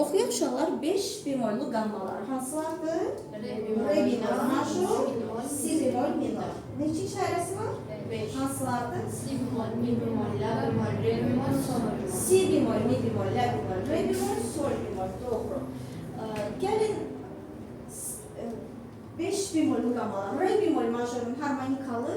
Oxuyaq uşaqlar 5 bemollu qammalar hansılardır? Re minor, major, si bemol, minor. Neçə işarəsi var? 5. Hansılardır? Si bemol, mi bemol, la bemol, re bemol, sol bemol. Si bemol, mi bemol, la bemol, re bemol, sol bemol. Doğru. Gəlin 5 bemollu qammalar. Re bemol majorun harmonikalı,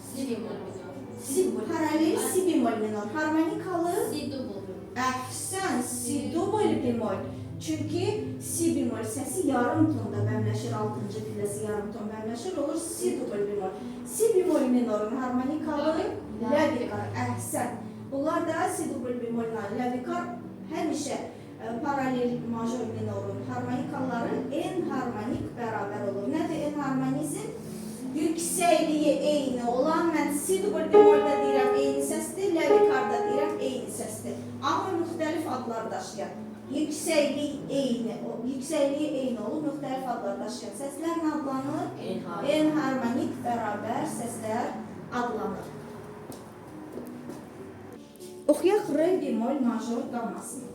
Si bemol minor. si paralel, si bemol minor harmonikalı. Si double bemol. Əhsən, si double bemol. Çünki si bemol səsi yarım tonda bəmləşir, 6-cı pilləsi yarım ton bəmləşir, olur si double bemol. Si bemol minorun harmonikalı la bikar. Əhsən. Bunlar da si double bemolla la bikar həmişə paralel major minorun harmonikaları en harmonik bərabər olur. Nədir en harmonizm? Yüksəkliyi eyni olan, mən si double bemolda deyirəm eyni səsdir, la bikarda deyirəm eyni səsdir. Amma müxtəlif adlar daşıyan, yüksəkliyi eyni olur, müxtəlif adlar daşıyan səslər nə adlanır? En harmonik bərabər səslər adlanır. Oxuyaq re bemol major qammasını.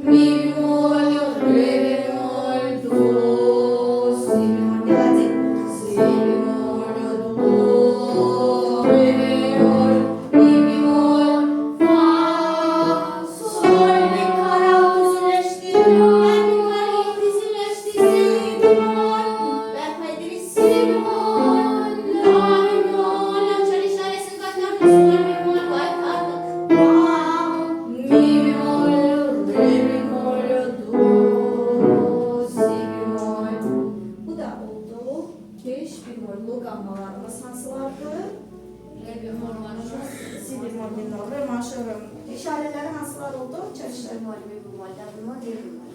Mi oldu? Si Çalışlar. bemol, mi bemol, la bemol, re bemol.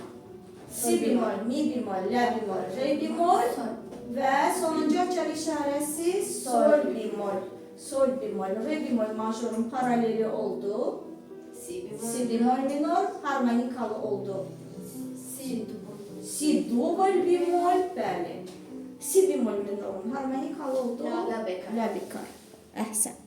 Si bemol, mi bemol, la bemol, re bemol Sol. ve sonuncu açar işarəsi sol bemol. Sol bemol, re bemol majorun paraleli oldu. Si bemol. Si bemol minor harmonikalı oldu. Si double. Si double bemol, bəli. Si bemol minorun harmonikalı oldu. La bekar. La bekar. Əhsən.